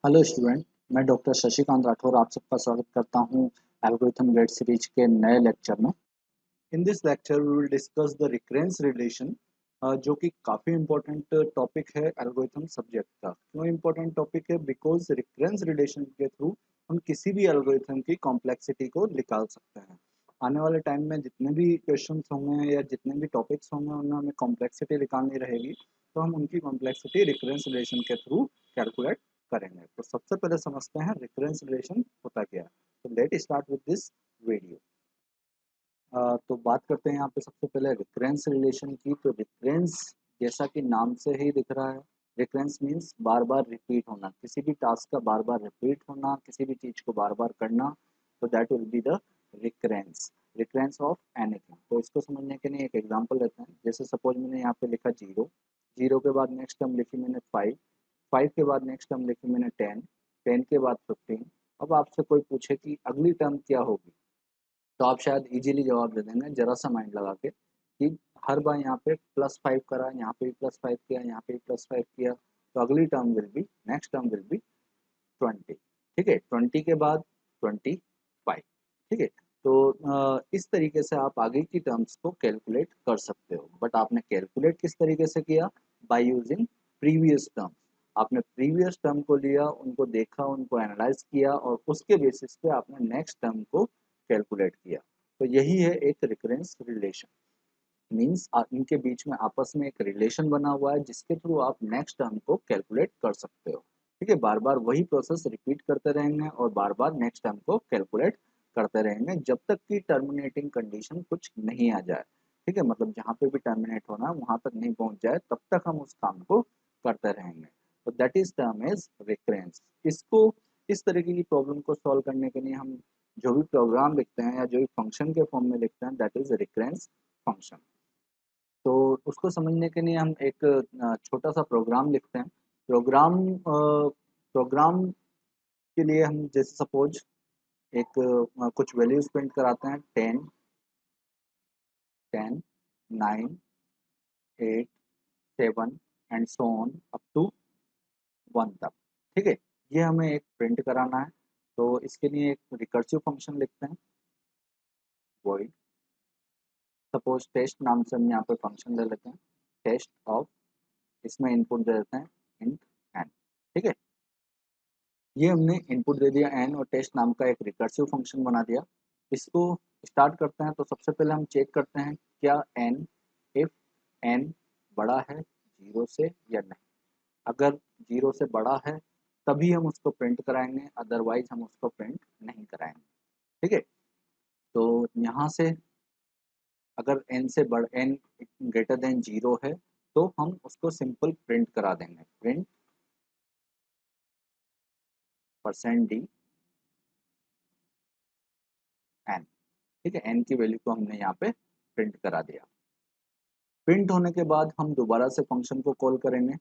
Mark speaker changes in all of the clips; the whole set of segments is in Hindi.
Speaker 1: Hello student. मैं डॉक्टर शशिकांत राठौर आप सबका स्वागत करता हूं एल्गोरिथम ग्रेड सीरीज के नए लेक्चर में। In this lecture we will discuss the recurrence relation, जो कि काफ़ी इम्पोर्टेंट टॉपिक है एल्गोरिथम सब्जेक्ट का। क्यों इम्पोर्टेंट टॉपिक है? बिकॉज रिकरेंस रिलेशन के थ्रू हम किसी भी एल्गोरिथम की कॉम्प्लेक्सिटी को निकाल सकते हैं। आने वाले टाइम में जितने भी क्वेश्चंस होंगे या जितने भी टॉपिक्स होंगे उनमें हमें कॉम्प्लेक्सिटी निकालनी रहेगी, तो हम उनकी कॉम्प्लेक्सिटी रिकरेंस रिलेशन के थ्रू कैलकुलेट करेंगे। तो सबसे पहले समझते हैं रिकरेंस रिलेशन होता क्या है। तो let start with this video. तो बात करते हैं यहाँ पे सबसे पहले रिकरेंस रिलेशन की। तो रिकरेंस जैसा कि नाम से ही दिख रहा है, रिकरेंस मीन्स बार बार रिपीट होना, किसी भी टास्क का बार बार रिपीट होना, किसी भी चीज़ को बार बार करना। तो that will be the recurrence, recurrence of anything. तो इसको समझने के लिए एक एग्जांपल लेते हैं। जैसे सपोज मैंने यहाँ पे लिखा जीरो, जीरो के बाद नेक्स्ट टर्म लिखी मैंने फाइव, फाइव के बाद नेक्स्ट टर्म लिखी मैंने टेन, टेन के बाद 15। अब आपसे कोई पूछे कि अगली टर्म क्या होगी, तो आप शायद इजीली जवाब दे देंगे जरा सा माइंड लगा के कि हर बार यहाँ पे +5 करा, यहाँ पे भी +5 किया, यहाँ पे भी +5 किया, तो अगली term will be, next term will be 20। ठीक है, 20 के बाद 25। ठीक है, तो इस तरीके से आप आगे की टर्म्स को कैलकुलेट कर सकते हो। बट आपने कैलकुलेट किस तरीके से किया? By using previous term. आपने प्रीवियस टर्म को लिया, उनको देखा, उनको एनालाइज किया और उसके बेसिस पे आपने नेक्स्ट टर्म को कैलकुलेट किया। तो यही है एक रिकरेंस रिलेशन। मीन्स इनके बीच में आपस में एक रिलेशन बना हुआ है जिसके थ्रू आप नेक्स्ट टर्म को कैलकुलेट कर सकते हो। ठीक है, बार बार वही प्रोसेस रिपीट करते रहेंगे और बार बार नेक्स्ट टर्म को कैलकुलेट करते रहेंगे जब तक कि टर्मिनेटिंग कंडीशन कुछ नहीं आ जाए। ठीक है, मतलब जहाँ पे भी टर्मिनेट होना है वहां तक नहीं पहुंच जाए तब तक हम उस काम को करते रहेंगे। तो that is term is recurrence. इसको, इस तरीके की प्रॉब्लम को सॉल्व करने के लिए हम जो भी प्रोग्राम लिखते हैं या जो भी फंक्शन के फॉर्म में लिखते हैं दैट इज रिकरेंस फंक्शन। तो उसको समझने के लिए हम एक छोटा सा प्रोग्राम लिखते हैं। प्रोग्राम के लिए हम जैसे सपोज एक कुछ वैल्यूज प्रिंट कराते हैं, 10, 10, 9, 8, 7 and so on up to 1 तक। ठीक है, ये हमें एक प्रिंट कराना है। तो इसके लिए एक रिकर्सिव फंक्शन लिखते हैं, वॉइड सपोज टेस्ट नाम से हम यहाँ पे फंक्शन ले लेते हैं, टेस्ट ऑफ, इसमें इनपुट दे देते हैं इंट एन। ठीक है, ये हमने इनपुट दे दिया एन और टेस्ट नाम का एक रिकर्सिव फंक्शन बना दिया। इसको स्टार्ट करते हैं तो सबसे पहले हम चेक करते हैं क्या एन, इफ एन बड़ा है जीरो से या नहीं। अगर जीरो से बड़ा है तभी हम उसको प्रिंट कराएंगे, अदरवाइज हम उसको प्रिंट नहीं कराएंगे। ठीक है, तो यहाँ से अगर एन से बड़ एन ग्रेटर देन जीरो है तो हम उसको सिंपल प्रिंट करा देंगे, प्रिंट %d एन। ठीक है, एन की वैल्यू को हमने यहाँ पे प्रिंट करा दिया। प्रिंट होने के बाद हम दोबारा से फंक्शन को कॉल करेंगे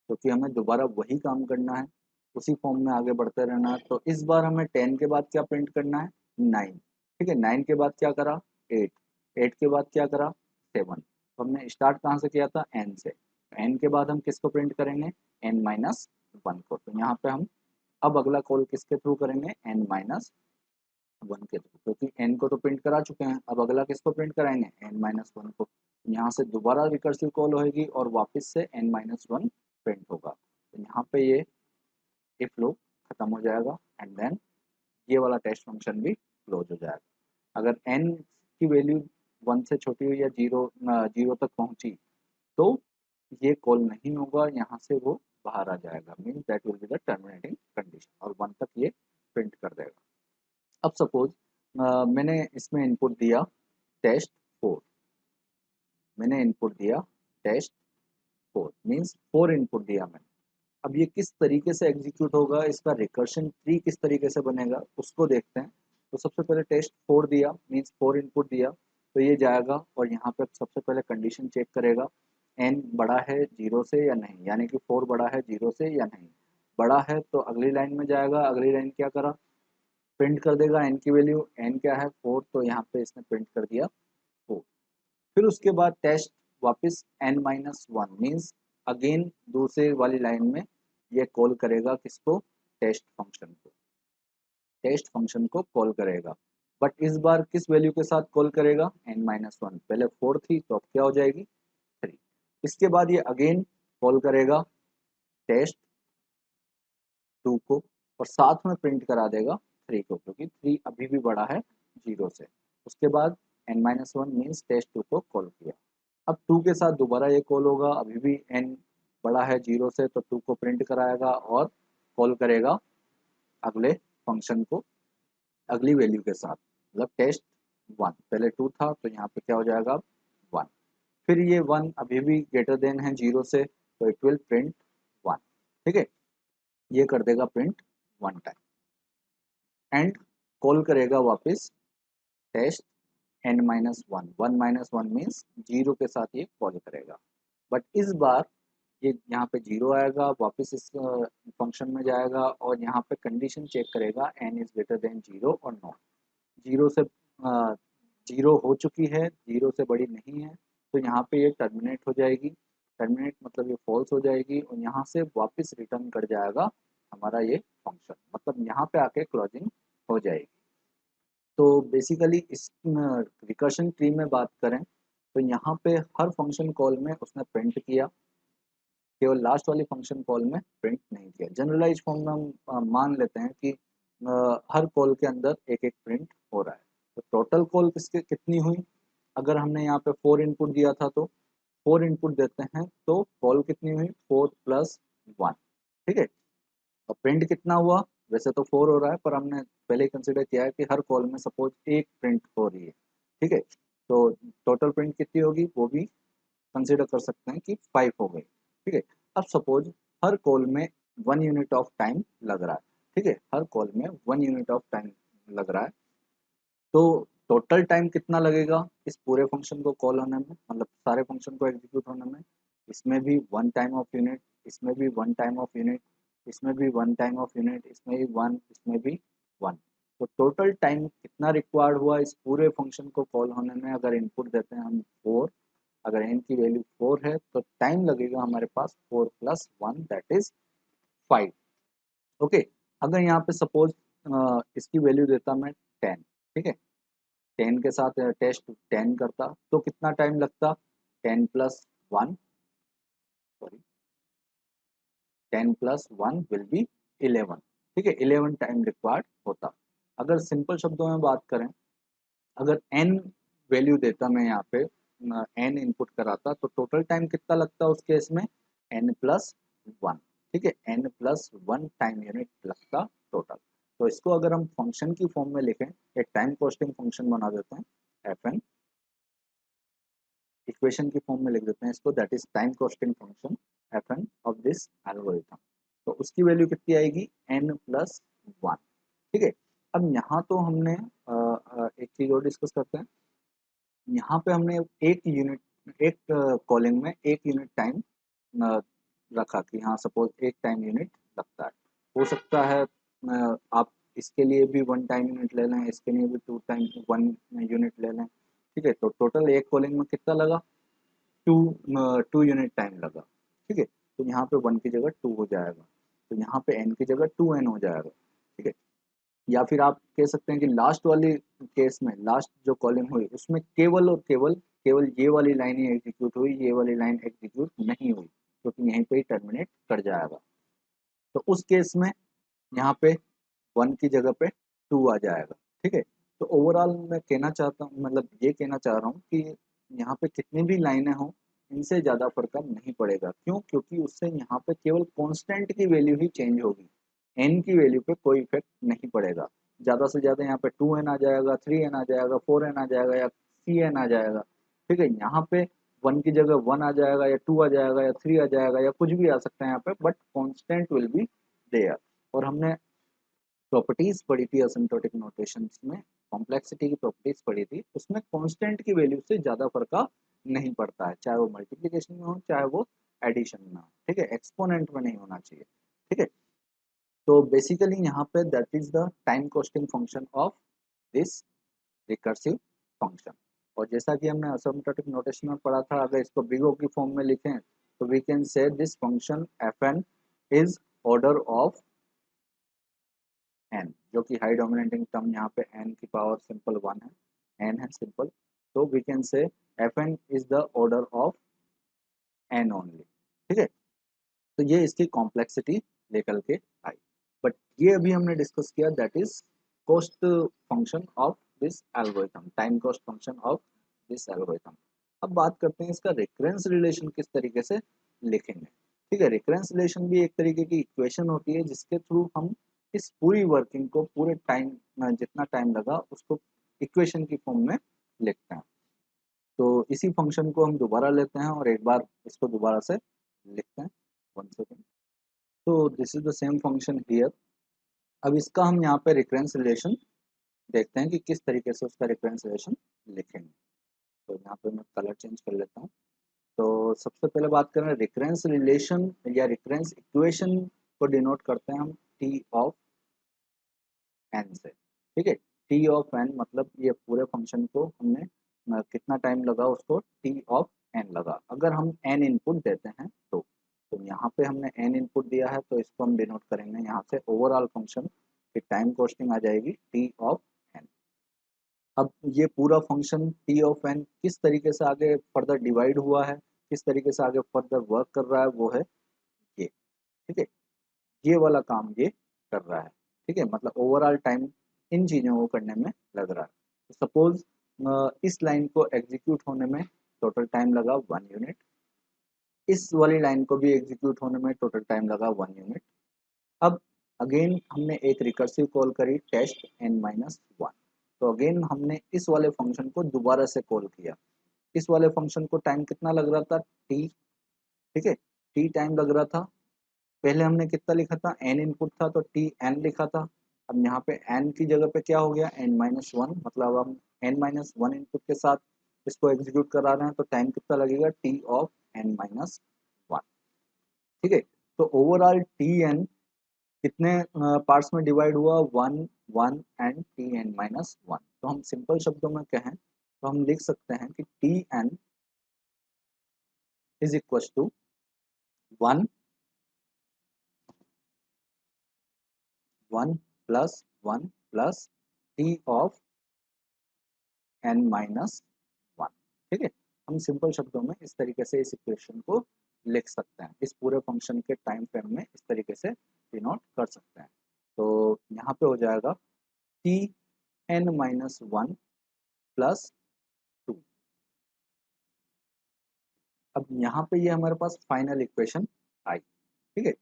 Speaker 1: क्योंकि हमें दोबारा वही काम करना है, उसी फॉर्म में आगे बढ़ते रहना है। तो इस बार हमें 10 के बाद क्या प्रिंट करना है? 9। ठीक है, 9 के बाद क्या करा? 8, 8 के बाद क्या करा? 7। तो हमने स्टार्ट कहाँ से किया था? एन से। एन के बाद हम किसको प्रिंट करेंगे? n-1 को। तो यहाँ पे हम अब अगला कॉल किसके थ्रू करेंगे? n-1 के थ्रू, क्योंकि n को तो प्रिंट करा चुके हैं। अब अगला किसको प्रिंट कराएंगे? n-1 को। यहाँ से दोबारा रिकर्सिव कॉल होगी और वापस से n-1 प्रिंट होगा। तो यहाँ पे ये इफ लूप खत्म हो जाएगा एंड देन ये वाला टेस्ट फंक्शन भी क्लोज हो जाएगा। अगर n की वैल्यू 1 से छोटी हुई या जीरो तक पहुंची तो ये कॉल नहीं होगा, यहाँ से वो बाहर आ जाएगा, mean that will be the terminating condition और 1 तक ये प्रिंट कर देगा। अब सपोज मैंने इसमें इनपुट दिया टेस्ट 4, मैंने इनपुट दिया टेस्ट 4 मीन्स 4 इनपुट दिया मैंने। अब ये किस तरीके से एग्जीक्यूट होगा, इसका रिकर्शन ट्री किस तरीके से बनेगा उसको देखते हैं। तो सबसे पहले टेस्ट 4 दिया मीन्स 4 इनपुट दिया, तो ये जाएगा और यहाँ पे सबसे पहले कंडीशन चेक करेगा एन बड़ा है जीरो से या नहीं, यानी कि 4 बड़ा है जीरो से या नहीं। बड़ा है तो अगली लाइन में जाएगा, अगली लाइन क्या करा? प्रिंट कर देगा एन की वैल्यू, एन क्या है? 4, तो यहाँ पे इसने प्रिंट कर दिया 4। फिर उसके बाद टेस्ट वापस n-1 मीन्स अगेन दूसरे वाली लाइन में ये कॉल करेगा किसको, टेस्ट फंक्शन को, टेस्ट फंक्शन को कॉल करेगा। बट इस बार किस वैल्यू के साथ कॉल करेगा, n-1, पहले 4 थी तो अब क्या हो जाएगी 3। इसके बाद ये अगेन कॉल करेगा टेस्ट 2 को और साथ में प्रिंट करा देगा 3 को, क्योंकि 3 अभी भी बड़ा है 0 से। उसके बाद n-1 मीन्स टेस्ट 2 को कॉल किया। अब 2 के साथ दोबारा ये कॉल होगा, अभी भी n बड़ा है 0 से तो 2 को प्रिंट कराएगा और कॉल करेगा अगले फंक्शन को अगली वैल्यू के साथ, मतलब टेस्ट 1, पहले 2 था तो यहाँ पे क्या हो जाएगा 1। फिर ये 1 अभी भी ग्रेटर देन है 0 से तो इट विल प्रिंट 1। ठीक है, ये कर देगा प्रिंट 1 टाइम एंड कॉल करेगा वापस टेस्ट n-1, 1-1 मीन्स 0 के साथ ये कॉल करेगा। बट इस बार ये यहाँ पे 0 आएगा, वापस इस फंक्शन में जाएगा और यहाँ पे कंडीशन चेक करेगा n इज ग्रेटर देन 0 और नॉट। 0 से 0 हो चुकी है, 0 से बड़ी नहीं है तो यहाँ पे ये टर्मिनेट हो जाएगी। टर्मिनेट मतलब ये फॉल्स हो जाएगी और यहाँ से वापस रिटर्न कर जाएगा हमारा ये फंक्शन, मतलब यहाँ पे आके क्लोजिंग हो जाएगी। तो बेसिकली इस रिकर्शन ट्री में बात करें तो यहाँ पे हर फंक्शन कॉल में उसने प्रिंट किया, केवल लास्ट वाली फंक्शन कॉल में प्रिंट नहीं किया। जनरलाइज फॉर्म में हम मान लेते हैं कि हर कॉल के अंदर एक एक प्रिंट हो रहा है। तो टोटल कॉल किसके कितनी हुई, अगर हमने यहाँ पे 4 इनपुट दिया था तो 4 इनपुट देते हैं तो कॉल कितनी हुई 4 + 1। ठीक है, और प्रिंट कितना हुआ, वैसे तो 4 हो रहा है पर हमने पहले ही कंसिडर किया है कि हर कॉल में सपोज एक प्रिंट हो रही है। ठीक है, तो टोटल प्रिंट कितनी होगी वो भी कंसिडर कर सकते हैं कि 5 हो गई। ठीक है, अब सपोज हर कॉल में 1 यूनिट ऑफ टाइम लग रहा है। ठीक है, हर कॉल में 1 यूनिट ऑफ टाइम लग रहा है तो टोटल टाइम कितना लगेगा इस पूरे फंक्शन को कॉल होने में, मतलब सारे फंक्शन को एग्जीक्यूट होने में। इसमें भी 1 टाइम ऑफ यूनिट, इसमें भी 1 टाइम ऑफ यूनिट, इसमें भी 1 टाइम ऑफ यूनिट, इसमें भी 1, इसमें भी 1। तो टोटल टाइम कितना रिक्वायर्ड हुआ इस पूरे फंक्शन को कॉल होने में, अगर इनपुट देते हैं हम 4, अगर n की वैल्यू 4 है तो टाइम लगेगा हमारे पास 4 + 1 दैट इज 5। ओके, अगर यहाँ पे सपोज इसकी वैल्यू देता मैं 10, ठीक है, 10 के साथ टेस्ट 10 करता तो कितना टाइम लगता, 10 + 1, सॉरी 10 + 1 विल बी 11। ठीक है, 11 टाइम रिक्वायर्ड होता। अगर सिंपल शब्दों में बात करें, अगर n वैल्यू देता मैं यहाँ पे n इनपुट कराता तो टोटल टाइम कितना लगता उस केस में n + 1। ठीक है, n + 1 टाइम यूनिट लगता टोटल। तो इसको अगर हम फंक्शन की फॉर्म में लिखें, एक टाइम कॉस्टिंग फंक्शन बना देते हैं fn, इक्वेशन की फॉर्म में लिख देते हैं इसको, that is time costing function fn of this algorithm. तो उसकी वैल्यू कितनी आएगी n + 1। ठीक है, अब यहाँ तो हमने एक चीज और डिस्कस करते हैं। यहाँ पे हमने एक यूनिट एक कॉलिंग में एक यूनिट टाइम रखा कि हाँ सपोज एक टाइम यूनिट लगता है। हो सकता है आप इसके लिए भी 1 टाइम यूनिट ले लें, इसके लिए भी 2 टाइम 1 यूनिट ले लें। ठीक है, तो टोटल एक कॉलिंग में कितना लगा, 2 यूनिट टाइम लगा। ठीक है, तो यहाँ पे 1 की जगह 2 हो जाएगा, तो यहाँ पे n की जगह 2n हो जाएगा। ठीक है, या फिर आप कह सकते हैं कि लास्ट वाली केस में लास्ट जो कॉलिंग हुई उसमें केवल और केवल केवल ये वाली लाइन ही एग्जीक्यूट हुई, ये वाली लाइन एग्जीक्यूट नहीं हुई, क्योंकि यहीं पे ही टर्मिनेट कर जाएगा। तो उस केस में यहाँ पे 1 की जगह पे 2 आ जाएगा। ठीक है, तो ओवरऑल मैं कहना चाहता हूँ, मतलब ये कहना चाह रहा हूँ कि यहाँ पे कितनी भी लाइनें हों इनसे ज़्यादा फर्क नहीं पड़ेगा। क्यों, क्योंकि उससे यहाँ पे केवल कांस्टेंट की वैल्यू ही चेंज होगी, n की वैल्यू पे कोई इफेक्ट नहीं पड़ेगा। ज़्यादा से ज़्यादा यहाँ पे 2n आ जाएगा, 3n आ जाएगा, 4n आ जाएगा या cn आ जाएगा। ठीक है, यहाँ पे 1 की जगह 1 आ जाएगा या 2 आ जाएगा या 3 आ जाएगा या कुछ भी आ सकता है यहाँ पे, but constant will be there. और हमने प्रॉपर्टीज पढ़ी थी असिम्प्टोटिक नोटेशंस में, कॉम्प्लेक्सिटी की प्रॉपर्टीज पढ़ी थी, उसमें कांस्टेंट की वैल्यू से ज़्यादा फर्क नहीं पड़ता है, चाहे वो मल्टीप्लिकेशन में हो चाहे वो एडिशन में हो। ठीक है, एक्सपोनेंट में नहीं होना चाहिए। ठीक है, तो बेसिकली यहाँ पे that is the time costing function of this recursive function. और जैसा कि हमने असिम्प्टोटिक नोटेशन में पढ़ा था, अगर इसको बिग ओ की फॉर्म में लिखें तो we can say this function fn is order of n, जो कि हाई डोमिनेटिंग टर्म यहाँ पे एन की पावर सिंपल 1 है, एन है सिंपल, तो we can say f n is the order of n only. ठीक है, तो ये इसकी कॉम्प्लेक्सिटी लेकर के आई। बट ये अभी हमने डिस्कस किया that is cost function of this algorithm, time cost function of this algorithm. अब बात करते हैं इसका रिकरेंस रिलेशन किस तरीके से लिखेंगे। ठीक है, रिकरेंस रिलेशन भी एक तरीके की इक्वेशन होती है जिसके थ्रू हम इस पूरी वर्किंग को पूरे टाइम, जितना टाइम लगा उसको इक्वेशन की फॉर्म में लिखते हैं। तो इसी फंक्शन को हम दोबारा लेते हैं और एक बार इसको दोबारा से लिखते हैं। One second. तो this is the same function here. अब इसका हम यहाँ पे रिकरेंस रिलेशन देखते हैं कि किस तरीके से उसका रिकरेंस रिलेशन लिखेंगे। तो यहाँ पे मैं कलर चेंज कर लेता हूँ। तो सबसे पहले बात करें रिकरेंस रिलेशन या रिकरेंस इक्वेशन को डिनोट करते हैं हम टी ऑफ एन से। ठीक है, टी ऑफ एन मतलब ये पूरे फंक्शन को हमने कितना टाइम लगा उसको टी ऑफ एन लगा। अगर हम एन इनपुट देते हैं तो यहाँ पे हमने एन इनपुट दिया है तो इसको हम डिनोट करेंगे यहाँ से ओवरऑल फंक्शन की टाइम कॉस्टिंग आ जाएगी टी ऑफ एन। अब ये पूरा फंक्शन टी ऑफ एन किस तरीके से आगे फर्दर डिवाइड हुआ है, किस तरीके से आगे फर्दर वर्क कर रहा है, वो है ये। ठीक है, ये वाला काम ये कर रहा है। ठीक है, मतलब ओवरऑल टाइम इन चीज़ों को करने में लग रहा है। सपोज इस लाइन को एग्जीक्यूट होने में टोटल टाइम लगा 1 यूनिट, इस वाली लाइन को भी एग्जीक्यूट होने में टोटल टाइम लगा 1 यूनिट। अब अगेन हमने एक रिकर्सिव कॉल करी टेस्ट n-1, तो अगेन हमने इस वाले फंक्शन को दोबारा से कॉल किया। इस वाले फंक्शन को टाइम कितना लग रहा था t। ठीक है, t टाइम लग रहा था। पहले हमने कितना लिखा था, n इनपुट था तो टी एन लिखा था। अब यहाँ पे n की जगह पे क्या हो गया n-1, मतलब हम n-1 इनपुट के साथ इसको एग्जीक्यूट करा रहे हैं तो टाइम कितना लगेगा t ऑफ n-1। ठीक है, तो ओवरऑल टी एन कितने पार्ट्स में डिवाइड हुआ, 1 1 एंड t n-1। तो हम सिंपल शब्दों में कहें तो हम लिख सकते हैं कि T n is equal to 1 1 plus 1 plus T of n-1। ठीक है, हम सिंपल शब्दों में इस तरीके से इस इक्वेशन को लिख सकते हैं, इस पूरे फंक्शन के टाइम फ्रेम में इस तरीके से डिनोट कर सकते हैं। तो यहाँ पे हो जाएगा टी n-1 प्लस 2। अब यहाँ पे ये हमारे पास फाइनल इक्वेशन आई। ठीक है,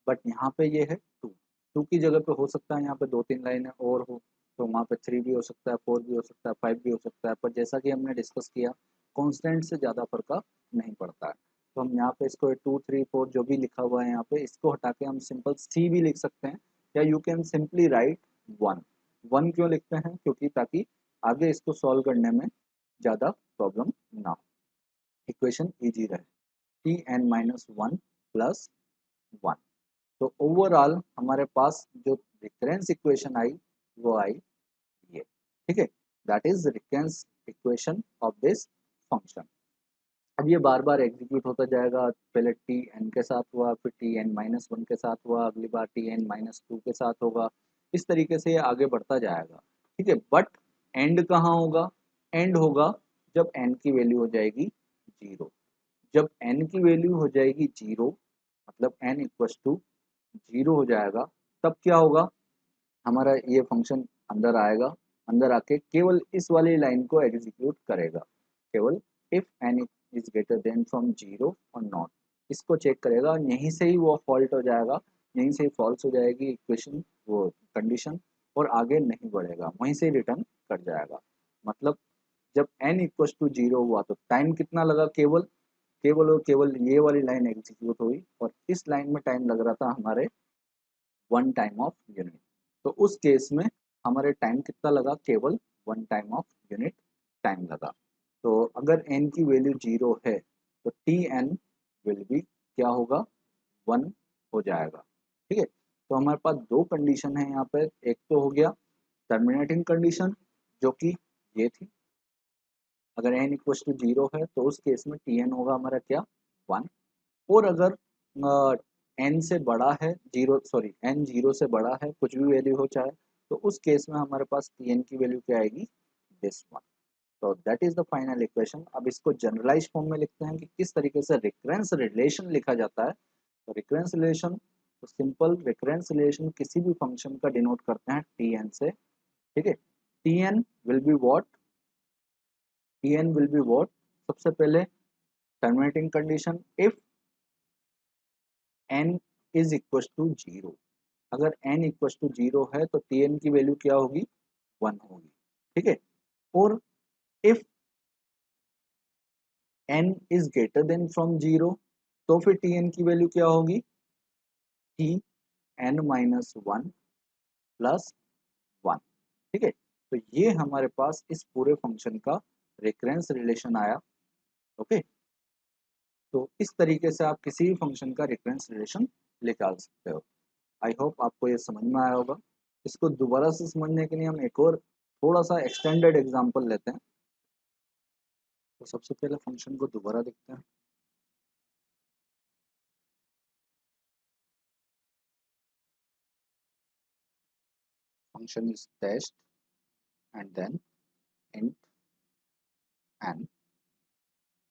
Speaker 1: बट यहाँ पे ये है 2, 2 की जगह पे हो सकता है यहाँ पे 2-3 लाइनें और हो, तो वहाँ पे 3 भी हो सकता है, 4 भी हो सकता है, 5 भी हो सकता है। पर जैसा कि हमने डिस्कस किया कांस्टेंट से ज़्यादा फर्क नहीं पड़ता है, तो हम यहाँ पे इसको 2 3 4 जो भी लिखा हुआ है यहाँ पे इसको हटा के हम सिंपल सी भी लिख सकते हैं, या यू कैन सिंपली राइट 1। 1 क्यों लिखते हैं, क्योंकि ताकि आगे इसको सॉल्व करने में ज़्यादा प्रॉब्लम ना हो, इक्वेशन ईजी रहे। t n-1 plus 1। तो ओवरऑल हमारे पास जो रिकरेंस इक्वेशन आई वो आई ये। ठीक है, that is recurrence equation of this function. अब ये बार बार एग्जीक्यूट होता जाएगा, पहले टी एन के साथ हुआ, फिर t n-1 के साथ हुआ, अगली बार t n-2 के साथ होगा, इस तरीके से ये आगे बढ़ता जाएगा। ठीक है, बट एंड कहाँ होगा, एंड होगा जब n की वैल्यू हो जाएगी 0। जब n की वैल्यू हो जाएगी 0, मतलब n इक्वल टू 0 हो जाएगा, तब क्या होगा, हमारा ये फंक्शन अंदर आएगा, अंदर आके केवल इस वाली लाइन को एग्जीक्यूट करेगा, केवल if n is greater than from 0 और नॉट, इसको चेक करेगा, यहीं से ही वो फॉल्ट हो जाएगा, यहीं से ही फॉल्स हो जाएगी इक्वेशन, वो कंडीशन, और आगे नहीं बढ़ेगा, वहीं से रिटर्न कर जाएगा। मतलब जब n इक्वल टू 0 हुआ तो टाइम कितना लगा, केवल केवल और केवल ये वाली लाइन एग्जीक्यूट हुई, और इस लाइन में टाइम लग रहा था हमारे 1 टाइम ऑफ यूनिट। तो उस केस में हमारे टाइम कितना लगा, केवल 1 टाइम ऑफ यूनिट टाइम लगा। तो अगर n की वैल्यू 0 है तो टी एन विल बी क्या होगा, 1 हो जाएगा। ठीक है, तो हमारे पास दो कंडीशन है यहाँ पे, एक तो हो गया टर्मिनेटिंग कंडीशन जो कि ये थी, अगर n इक्वल टू 0 है तो उस केस में टी एन होगा हमारा क्या, 1। और अगर n से बड़ा है जीरो, सॉरी n जीरो से बड़ा है, कुछ भी वैल्यू हो चाहे, तो उस केस में हमारे पास Tn की वैल्यू क्या आएगी, दिस वन। तो that is the final equation. अब इसको जनरलाइज फॉर्म में लिखते हैं कि किस तरीके से रिकरेंस रिलेशन लिखा जाता है। तो रिकरेंस रिलेशन, तो सिंपल रिकरेंस रिलेशन किसी भी फंक्शन का डिनोट करते हैं Tn से, ठीक है। Tn will be what, Tn will be what, सबसे पहले terminating condition if n is equal to zero. अगर n इक्वल टू जीरो है तो Tn की वैल्यू क्या होगी, वन होगी, ठीक है। और if n is greater than from zero, तो फिर Tn की वैल्यू क्या होगी, Tn minus one plus one, ठीक है। तो ये हमारे पास इस पूरे फंक्शन का रिकरेंस रिलेशन आया, ओके। तो इस तरीके से आप किसी भी फंक्शन का रिकरेंस रिलेशन निकाल सकते हो। आई होप आपको ये समझ में आया होगा। इसको दोबारा से समझने के लिए हम एक और थोड़ा सा एक्सटेंडेड एग्जांपल लेते हैं। तो सबसे पहले फंक्शन को दोबारा देखते हैं। Function is test and then int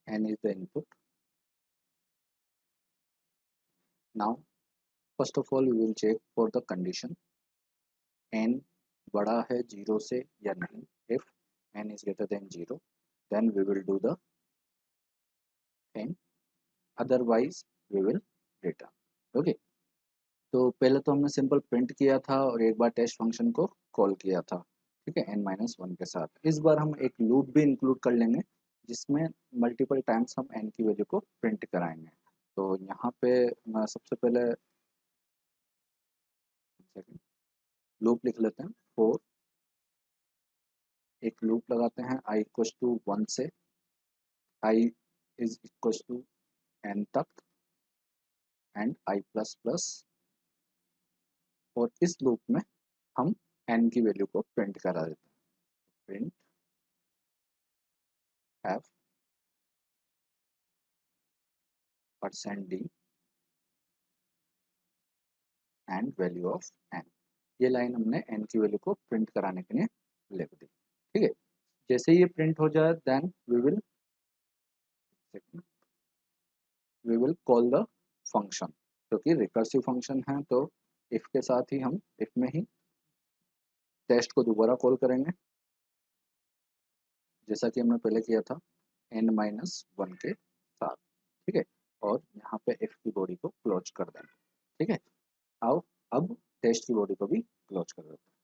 Speaker 1: n is the input. Now first of all we will check for the condition n बड़ा है जीरो से या नहीं। if n is greater than zero then we will do the thing, otherwise we will return, okay। तो पहले तो हमने सिंपल प्रिंट किया था और एक बार टेस्ट फंक्शन को कॉल किया था, ठीक है, n-1 के साथ। इस बार हम एक लूप भी इंक्लूड कर लेंगे जिसमें मल्टीपल टाइम्स हम n की वैल्यू को प्रिंट कराएंगे। तो यहाँ पे मैं सबसे पहले लूप लिख लेते हैं फोर, एक लूप लगाते हैं i इक्वल टू वन से i is equal to n तक एंड i प्लस प्लस, और इस लूप में हम n की वैल्यू को प्रिंट करा देते हैं। Print f %d and value of n। ये लाइन हमने n की वैल्यू को प्रिंट कराने के लिए लिख दी, ठीक है। जैसे ये प्रिंट हो जाए then we will call the function, क्योंकि रिकर्सिव फंक्शन है तो इफ के साथ ही हम इफ में ही टेस्ट को दोबारा कॉल करेंगे, जैसा कि हमने पहले किया था n-1 के साथ, ठीक है। और यहाँ पे इफ की बॉडी को क्लोज कर देंगे, ठीक है। आओ अब टेस्ट की बॉडी को भी क्लोज कर देते हैं।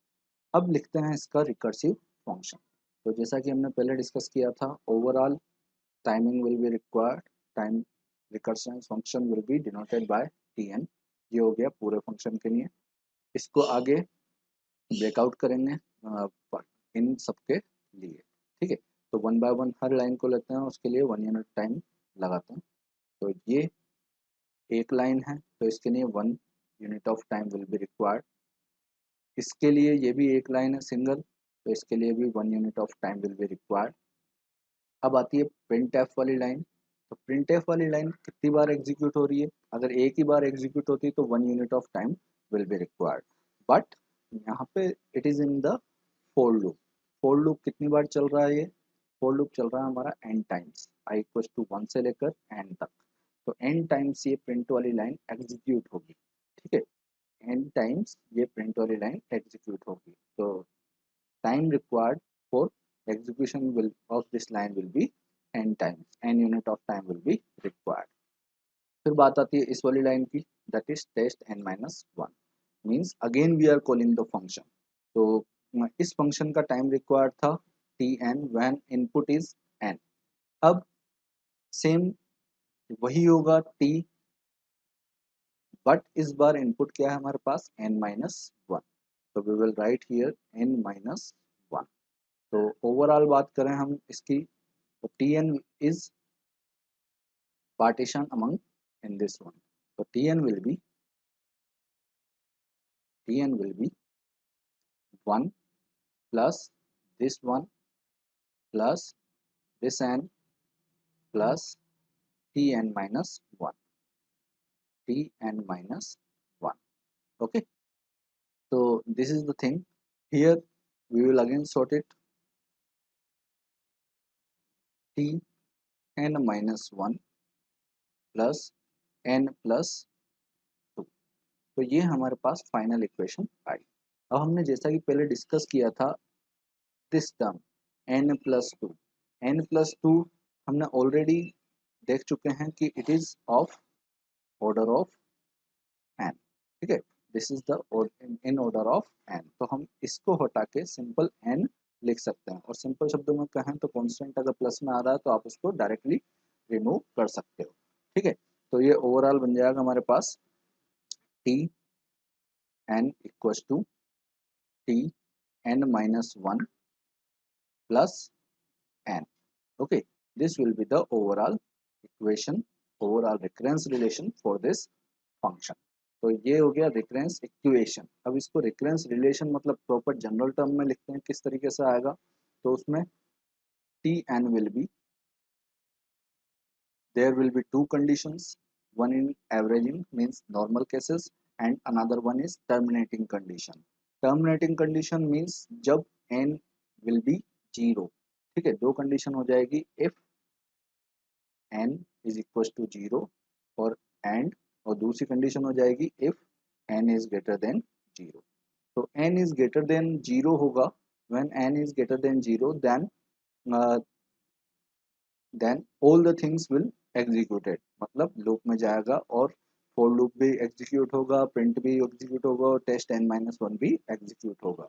Speaker 1: अब लिखते हैं इसका रिकर्सिव फंक्शन। तो जैसा कि हमने पहले डिस्कस किया था, overall timing will be required, time recursion function will be denoted by Tn। ये हो गया पूरे फंक्शन के लिए। इसको आगे ब्रेकआउट करेंगे इन सबके लिए, ठीक है। तो one by one her line को लेते हैं, उसके लिए 1 यूनिट टाइम लगाते हैं। तो ये एक लाइन है तो इसके लिए 1 unit of time will be required. इसके लिए ये भी एक लाइन है सिंगल, तो इसके लिए भी 1 unit of time will be required. अब आती है प्रिंट एफ वाली लाइन। तो प्रिंट एफ वाली लाइन कितनी बार एग्जीक्यूट हो रही है, अगर एक ही बार एग्जीक्यूट होती है तो 1 unit of time will be required. But यहाँ पे it is in the for loop. For loop कितनी बार चल रहा है, ये फोर लूप चल रहा है हमारा n times, i equal to one से लेकर n तक। तो n टाइम्स ये प्रिंट वाली लाइन एग्जीक्यूट होगी, ठीक है। n टाइम्स ये प्रिंट वाली लाइन एग्जीक्यूट होगी। तो time required for execution will of this line will be n times, n unit of time will be required। फिर बात आती है इस वाली लाइन की, that is test n-1 means again we are calling the function। तो इस फंक्शन का टाइम रिक्वायर्ड था Tn when input is n। अब सेम वही होगा t, बट इस बार इनपुट क्या है हमारे पास n-1। तो we will write here n-1। तो ओवरऑल बात करें हम इसकी, तो Tn is partition among in this one। so Tn will be 1 plus this one plus this n plus Tn minus 1। Tn-1. Okay, so this is the thing. Here we will again sort it. Tn-1 plus n+2, तो ये हमारे पास फाइनल इक्वेशन आई। अब हमने जैसा कि पहले डिस्कस किया था, दिस टर्म n+2, n+2 हमने ऑलरेडी देख चुके हैं कि it is of order of n। ठीक है, this is the in order of n, तो हम इसको हटा के सिंपल n लिख सकते हैं। और सिंपल शब्दों में कहें तो कांस्टेंट अगर प्लस में आ रहा है तो आप उसको डायरेक्टली रिमूव कर सकते हो। ठीक है, तो ये ओवरऑल बन जाएगा हमारे पास Tn equals to Tn-1 plus n. Okay, this will be the overall equation, overall recurrence relation for this function. तो ये हो गया रिकरेंस इक्वेशन। अब इसको रिकरेंस रिलेशन मतलब प्रॉपर जनरल टर्म में लिखते हैं, किस तरीके से आएगा, तो उसमें Tn will be, there will be two conditions, one in averaging means normal cases and another one is terminating condition. Terminating condition means जब n will be 0। ठीक है, दो कंडीशन हो जाएगी, if n is equals to 0 और and, और दूसरी कंडीशन हो जाएगी if n is greater than 0। तो n is greater than 0 होगा, when n is greater than 0 then all the things will executed, मतलब लूप में जाएगा और for लूप भी एग्जीक्यूट होगा, प्रिंट भी एग्जीक्यूट होगा और टेस्ट n-1 भी एग्जीक्यूट होगा।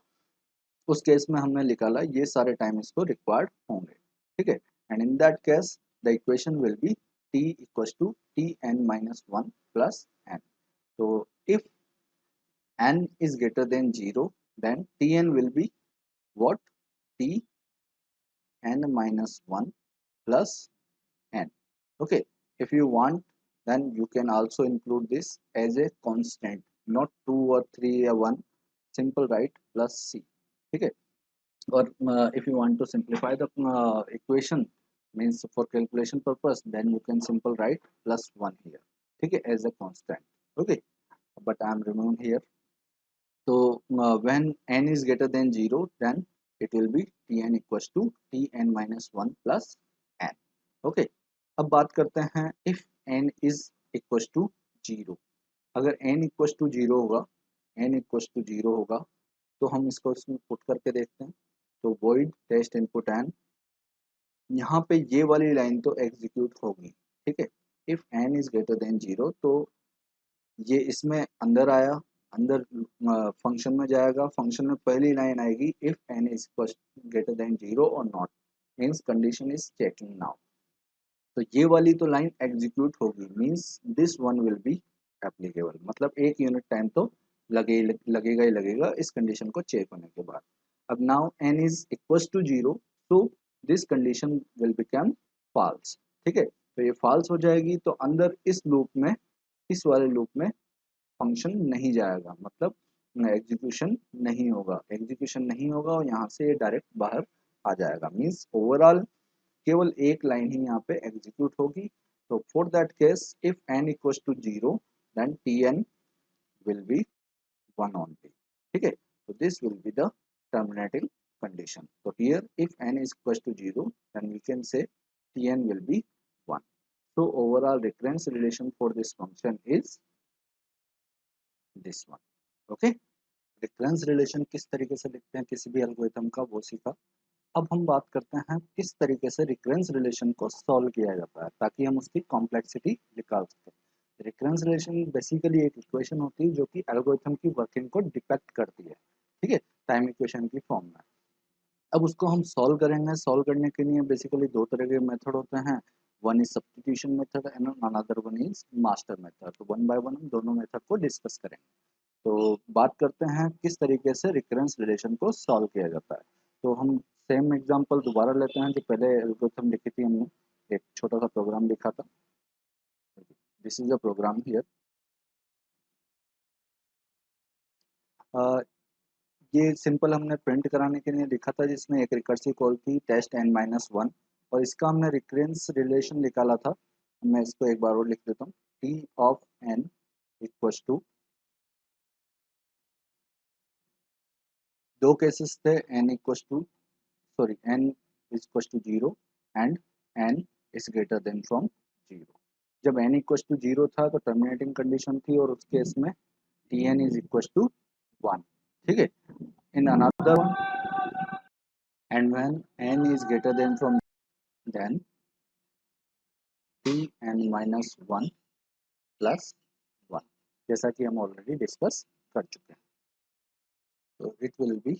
Speaker 1: उस केस में हमने निकाला ये सारे टाइम इसको रिक्वायर्ड होंगे। ठीक है, and in that case the equation will be t equals to Tn-1 plus n। तो if n is greater than 0 then Tn will be what, Tn-1 plus n। okay, if you want then you can also include this as a constant, not 2 or 3 or 1, simple write plus c। ठीक है, or if you want to simplify the equation means for calculation purpose then you can simple write plus 1 here, ठीक है, as a constant। okay, but I am removing here। so when n is greater than 0 then it will be Tn equals to Tn-1 plus n। okay, अब बात करते हैं if n is equals to 0। अगर n equals to 0 होगा, n equals to 0 होगा तो हम इसको इसमें पुट करके देखते हैं। तो void टेस्ट इनपुट n, यहाँ पे ये वाली लाइन तो एग्जीक्यूट होगी। ठीक है, if n is greater then 0 तो ये इसमें अंदर आया, अंदर फंक्शन में जाएगा, फंक्शन में पहली लाइन आएगी if n is greater then 0 और not, means condition is checking now. तो ये वाली तो लाइन एग्जीक्यूट होगी, means this one will be applicable, मतलब एक यूनिट टाइम तो लगेगा ही लगेगा इस कंडीशन को चेक होने के बाद। अब now n is equals to 0 तो this condition will become false. ठीक है, तो ये फॉल्स हो जाएगी, तो अंदर इस लूप में, इस वाले लूप में फंक्शन नहीं जाएगा, मतलब एग्जीक्यूशन नहीं होगा, एग्जीक्यूशन नहीं होगा और यहाँ से ये डायरेक्ट बाहर आ जाएगा, मीन्स ओवरऑल केवल एक लाइन ही यहाँ पे एग्जीक्यूट होगी। तो for that case if n equals to 0 then Tn will be 1 only। ठीक है, तो this will be the terminating condition। so here if n is equals to 0 then we can say Tn will be 1। so overall recurrence relation for this function is this one। okay, recurrence relation किस तरीके से लिखते हैं किसी भी एल्गोरिथम का वो सीखा। अब हम बात करते हैं किस तरीके से रिकरेंस रिलेशन को सॉल्व किया जाता है ताकि हम उसकी कॉम्प्लेक्सिटी निकाल सकें। रिकरेंस रिलेशन बेसिकली एक इक्वेशन होती है जो कि एल्गोरिथम की वर्किंग को डिपेक्ट करती है। ठीक है, टाइम इक्वेशन की फॉर्म में। अब उसको हम सॉल्व करेंगे, सॉल्व करने के लिए बेसिकली दो तरह के मेथड होते हैं, one is substitution method and another one is master method. तो वन बाय वन हम दोनों मेथड को डिस्कस करेंगे। तो बात करते हैं किस तरीके से रिकरेंस रिलेशन को सॉल्व किया जाता है। तो हम सेम एग्जांपल दोबारा लेते हैं जो पहले एल्गोरिथम लिखी थी हमने, एक छोटा सा प्रोग्राम लिखा था। This is a program here. ये सिंपल हमने प्रिंट कराने के लिए लिखा था जिसमें एक रिकर्सिव कॉल थी टेस्ट n-1 और इसका हमने रिकरेंस रिलेशन निकाला था। मैं इसको एक बार और लिख देता हूँ, t of n equals to, दो केसेस थे, n equals to sorry n is equals to 0 and n is greater than from 0। जब n इक्वल्स टू 0 था तो टर्मिनेटिंग कंडीशन थी और उस केस में Tn इज इक्वल्स टू 1। ठीक है, in another one and when n is greater than from then Tn minus 1 plus 1, जैसा कि हम ऑलरेडी डिस्कस कर चुके हैं। तो it will be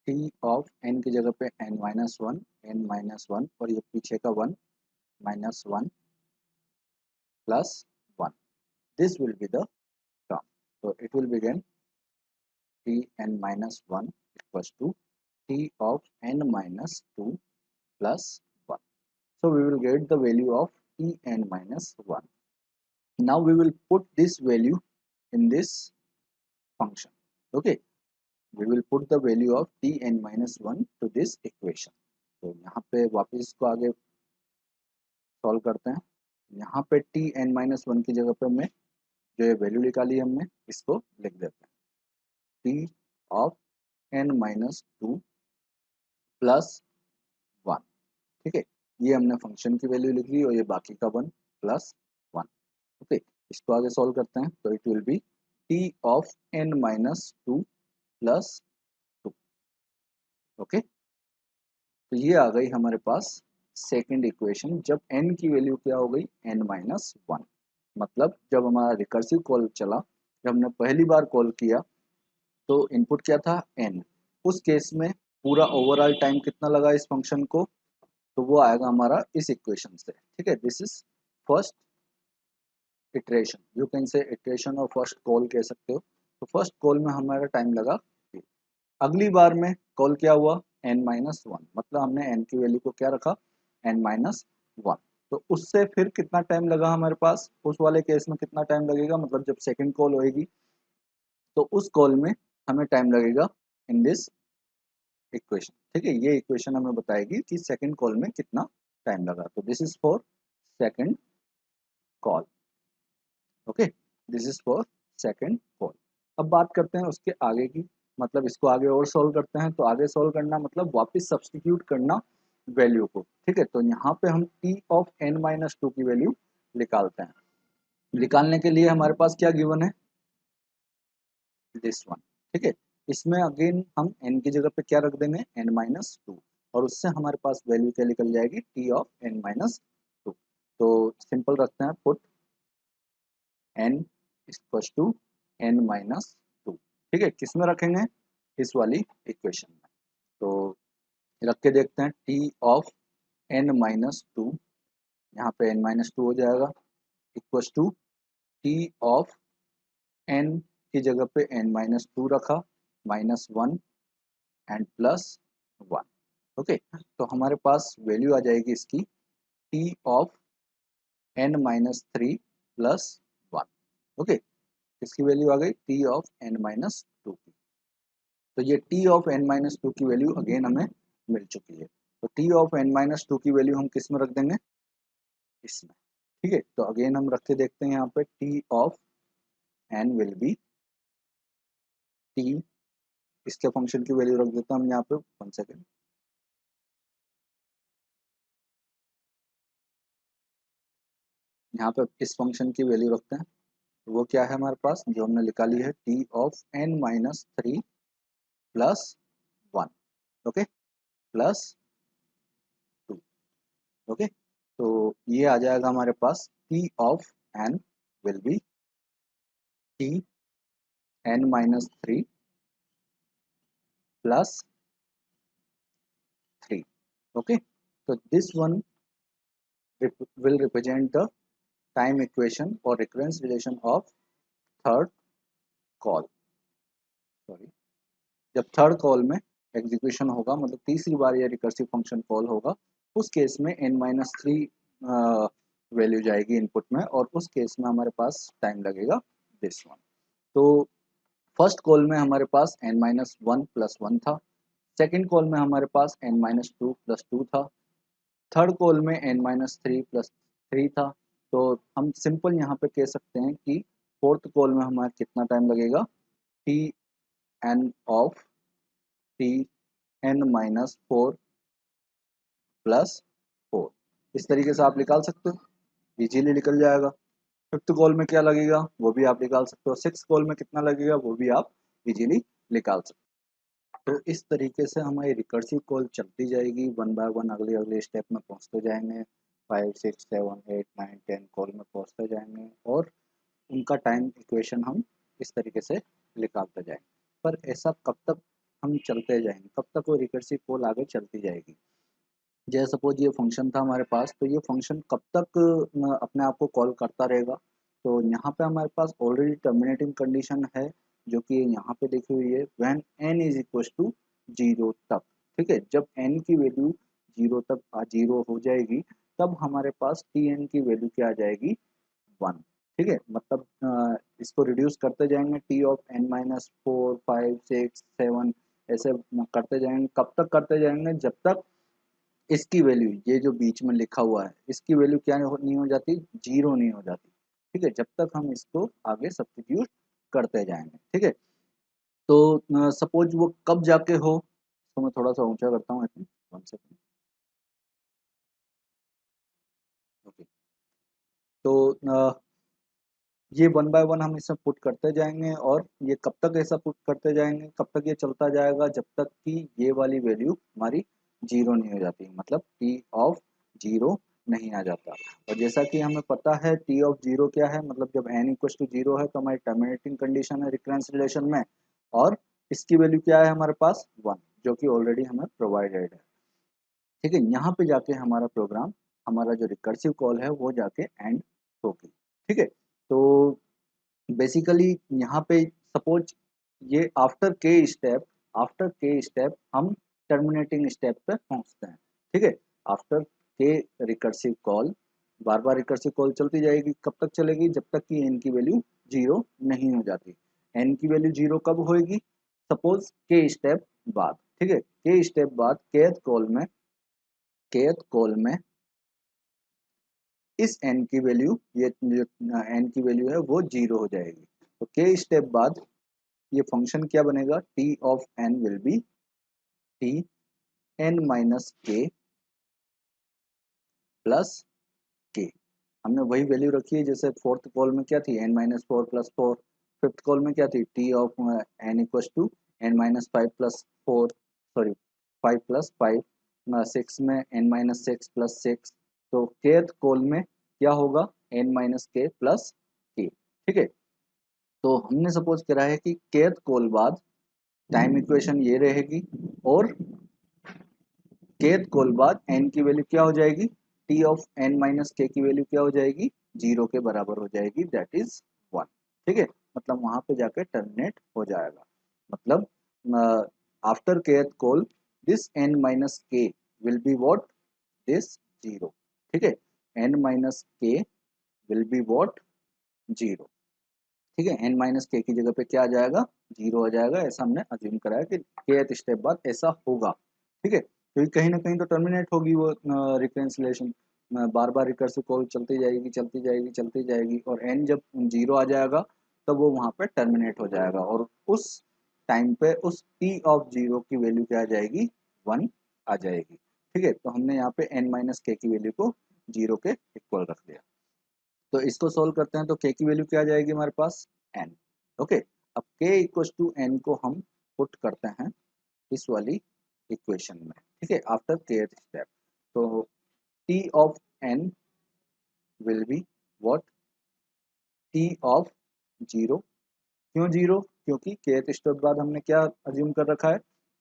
Speaker 1: t of n की जगह पे n माइनस 1, n माइनस 1 और ये पीछे का 1 minus 1 plus 1, this will be the term. तो it will begin Tn minus 1 equals to t of n minus 2 plus 1. So we will get the value of Tn minus 1. Now we will put this value in this function. Okay, we will put the value of Tn minus 1 to this equation. तो यहाँ पे वापस इसको आगे सॉल्व करते हैं। यहाँ पे Tn minus 1 की जगह पे मैं जो ये वैल्यू निकाली हमने इसको लिख देते हैं, t of n minus 2 plus 1। ठीक है, ये हमने फंक्शन की वैल्यू लिख ली और ये बाकी का 1 प्लस 1। ओके, इसको आगे सॉल्व करते हैं तो it will be t of n minus 2 plus 2। Okay, तो ये आ गई हमारे पास सेकंड इक्वेशन जब n की वैल्यू क्या हो गई n माइनस 1। मतलब जब हमारा रिकर्सिव कॉल चला, जब हमने पहली बार कॉल किया तो इनपुट क्या था n, उस केस में पूरा ओवरऑल टाइम कितना लगा इस फंक्शन को, तो वो आएगा हमारा इस इक्वेशन से। ठीक है, this is first iteration, you can say iteration और फर्स्ट कॉल कह सकते हो। तो फर्स्ट कॉल में हमारा टाइम लगा, अगली बार में कॉल क्या हुआ n माइनस 1, मतलब हमने n की वैल्यू को क्या रखा n माइनस 1। तो उससे फिर कितना टाइम लगा हमारे पास, उस वाले केस में कितना टाइम लगेगा, मतलब जब सेकेंड कॉल होएगी तो उस कॉल में हमें टाइम लगेगा इन दिस इक्वेशन। ठीक है, ये इक्वेशन हमें बताएगी कि सेकंड कॉल में कितना टाइम लगा। तो this is for second call. Okay, this is for second call. अब बात करते हैं उसके आगे की, मतलब इसको आगे और सॉल्व करते हैं। तो आगे सॉल्व करना मतलब वापस सब्सटीट्यूट करना वैल्यू को। ठीक है, तो यहाँ पे हम t ऑफ n माइनस 2 की वैल्यू निकालते हैं। निकालने के लिए हमारे पास क्या गिवन है, दिस वन। ठीक है, इसमें अगेन हम n की जगह पे क्या रख देंगे n माइनस 2 और उससे हमारे पास वैल्यू क्या निकल जाएगी t ऑफ n माइनस 2। तो सिंपल रखते हैं, put n equals to n minus 2। ठीक है, किस में रखेंगे, इस वाली इक्वेशन में। तो रख के देखते हैं t ऑफ n माइनस 2, यहाँ पे n माइनस 2 हो जाएगा equals to t of n की जगह पे n माइनस 2 रखा माइनस 1 एंड प्लस 1। ओके, तो हमारे पास वैल्यू आ जाएगी इसकी t of n minus 3 plus 1। Okay, इसकी वैल्यू आ गई t ऑफ n माइनस 2 की। तो ये t ऑफ n माइनस 2 की वैल्यू अगेन हमें मिल चुकी है। तो t ऑफ n माइनस 2 की वैल्यू हम किस में रख देंगे, इसमें। ठीक है, तो अगेन हम रख के देखते हैं, यहाँ पे t of n will be t, इसके फंक्शन की वैल्यू रख देता हम यहाँ पे 1 सेकेंड। यहाँ पे इस फंक्शन की वैल्यू रखते हैं, तो वो क्या है हमारे पास जो हमने निकाली है t of n minus 3 plus 1। Okay, plus 2। Okay, तो ये आ जाएगा हमारे पास t of n will be t n minus 3 plus 3। Okay, तो this one will represent the time equation or recurrence relation of third call। Sorry, जब थर्ड कॉल में एग्जीक्यूशन होगा, मतलब तीसरी बार ये रिकर्सिव फंक्शन कॉल होगा, उस केस में n माइनस 3 वैल्यू जाएगी इनपुट में और उस केस में हमारे पास टाइम लगेगा दिस वन। तो फर्स्ट कॉल में हमारे पास n माइनस 1 प्लस 1 था, सेकेंड कॉल में हमारे पास n माइनस 2 प्लस 2 था, थर्ड कॉल में n माइनस 3 प्लस 3 था। तो हम सिंपल यहाँ पे कह सकते हैं कि फोर्थ कॉल में हमारा कितना टाइम लगेगा, T n of T n minus 4 plus 4। इस तरीके से आप निकाल सकते हो, इजीली निकल जाएगा। फिफ्थ कॉल में क्या लगेगा वो भी आप निकाल सकते हो, सिक्स कॉल में कितना लगेगा वो भी आप इजीली निकाल सकते हो। तो इस तरीके से हमारी रिकर्सिव कॉल चलती जाएगी, वन बाय वन अगले अगले स्टेप में पहुंचते जाएंगे, 5 6 7 8 9 10 कॉल में पहुंचते जाएंगे और उनका टाइम इक्वेशन हम इस तरीके से निकालते जाएंगे। पर ऐसा कब तक हम चलते जाएंगे, कब तक वो रिकर्सिव कॉल आगे चलती जाएगी। जैसे सपोज ये फंक्शन था हमारे पास, तो ये फंक्शन कब तक अपने आप को कॉल करता रहेगा। तो यहाँ पे हमारे पास ऑलरेडी टर्मिनेटिंग कंडीशन है जो कि यहाँ पे लिखी हुई है, when n is equal to 0 तक। ठीक है, जब n की वैल्यू 0 तक 0 हो जाएगी तब हमारे पास tn की वैल्यू क्या आ जाएगी, 1। ठीक है, मतलब इसको रिड्यूस करते जाएंगे, टी ऑफ n माइनस 4 5 6 7 ऐसे करते जाएंगे। कब तक करते जाएंगे, जब तक इसकी वैल्यू, ये जो बीच में लिखा हुआ है इसकी वैल्यू क्या नहीं हो जाती, 0 नहीं हो जाती। ठीक है, जब तक हम इसको आगे सब्स्टिट्यूट करते जाएंगे। ठीक है, तो सपोज वो कब जाके हो, तो मैं थोड़ा सा ऊंचा करता हूँ, 1 सेकंड। ओके, तो ये वन बाय वन हम इसे पुट करते जाएंगे और ये कब तक ऐसा पुट करते जाएंगे, कब तक ये चलता जाएगा, जब तक कि ये वाली वैल्यू हमारी 0 नहीं हो जाती, मतलब टी ऑफ 0 नहीं आ जाता। और जैसा कि हमें पता है टी ऑफ 0 क्या है, मतलब जब n इक्वल टू 0 है तो हमारी टर्मिनेटिंग कंडीशन है रिकरेंस रिलेशन में, और इसकी वैल्यू क्या है हमारे पास 1, जो कि ऑलरेडी हमें प्रोवाइडेड है। ठीक है, यहाँ पे जाके हमारा प्रोग्राम, हमारा जो रिकर्सिव कॉल है वो जाके एंड होगी। ठीक है, तो बेसिकली यहाँ पे सपोज ये आफ्टर के स्टेप हम टर्मिनेटिंग स्टेप पे पहुंचते हैं। ठीक है, आफ्टर के रिकर्सिव कॉल, बार बार रिकर्सिव कॉल चलती जाएगी, कब तक चलेगी, जब तक कि एन की वैल्यू 0 नहीं हो जाती। एन की वैल्यू 0 कब होएगी, सपोज के स्टेप बाद। ठीक है, के स्टेप बाद केथ कॉल में इस n की वैल्यू, ये जो n की वैल्यू है वो 0 हो जाएगी। तो के स्टेप बाद ये फंक्शन क्या बनेगा, t of n will be t n minus के प्लस के। हमने वही वैल्यू रखी है जैसे फोर्थ कॉल में क्या थी, n minus 4 plus 4। Fifth call में क्या थी, t of n equal to n minus 5 plus 4, sorry 5 plus 5। Six में n माइनस 6 प्लस 6। तो केथ कॉल में क्या होगा, n माइनस के प्लस के। ठीक है, तो हमने सपोज करा है कि केथ कॉल बाद टाइम इक्वेशन ये रहेगी, और केथ कॉल बाद n की वैल्यू क्या हो जाएगी, t ऑफ n माइनस के की वैल्यू क्या हो जाएगी, 0 के बराबर हो जाएगी, दैट इज 1। ठीक है, मतलब वहां पे जाके टर्मिनेट हो जाएगा। मतलब after kth call this n minus के विल बी व्हाट, दिस 0। ठीक है, n माइनस के विल बी व्हाट, 0। ठीक है, n माइनस के की जगह पे क्या आ जाएगा, 0 आ जाएगा। ऐसा हमने अज्यूम करा है कि के स्टेप बाद ऐसा होगा। ठीक है, क्योंकि कहीं ना कहीं तो टर्मिनेट होगी वो रिकरेंस रिलेशन, बार बार रिकर्सिव कॉल चलती जाएगी चलती जाएगी चलती जाएगी, और n जब 0 आ जाएगा तब वो वहां पे टर्मिनेट हो जाएगा, और उस टाइम पे उस t ऑफ 0 की वैल्यू क्या आ जाएगी, 1 आ जाएगी। ठीक है, तो हमने यहाँ पे n माइनस के की वैल्यू को 0 के इक्वल रख दिया। तो इसको सोल्व करते हैं तो k की वैल्यू क्या आ जाएगी हमारे पास, n। ओके, अब k इक्वल टू n को हम पुट करते हैं इस वाली इक्वेशन में। ठीक है, आफ्टर k स्टेप, तो t of n will be what, t of 0। क्यों 0, क्योंकि k स्टेप बाद हमने क्या अज्यूम कर रखा है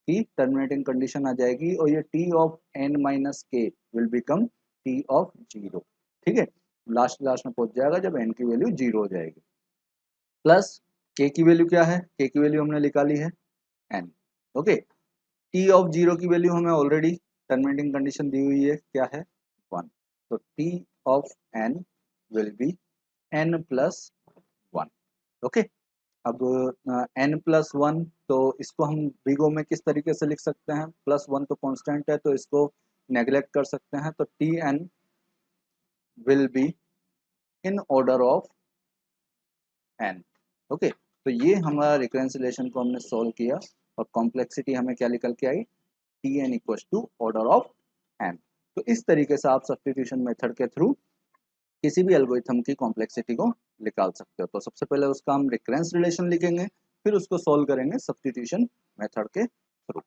Speaker 1: कि टर्मिनेटिंग कंडीशन आ जाएगी, और ये t ऑफ n माइनस के विल बिकम t ऑफ 0। ठीक है, लास्ट लास्ट में पहुंच जाएगा जब n की वैल्यू 0 हो जाएगी। प्लस k की वैल्यू क्या है, k की वैल्यू हमने निकाली है n। ओके, t ऑफ 0 की वैल्यू हमें ऑलरेडी टर्मिनेटिंग कंडीशन दी हुई है, क्या है, 1। तो t of n will B n plus 1। Okay, अब n प्लस 1, तो इसको हम बिगो में किस तरीके से लिख सकते हैं, प्लस 1 तो कांस्टेंट है तो इसको नेग्लेक्ट कर सकते हैं, तो T n will be in order of n। Okay, तो ये हमारा रिकरेंस रिलेशन को हमने सॉल्व किया और कॉम्प्लेक्सिटी हमें क्या निकल के आई, Tn equals to order of n। तो इस तरीके से आप सब्स्टिट्यूशन मेथड के थ्रू किसी भी एल्गोरिथम की कॉम्प्लेक्सिटी को निकाल सकते हो। तो सबसे पहले उसका हम रिकरेंस रिलेशन लिखेंगे, फिर उसको सॉल्व करेंगे सब्स्टिट्यूशन मेथड के थ्रू।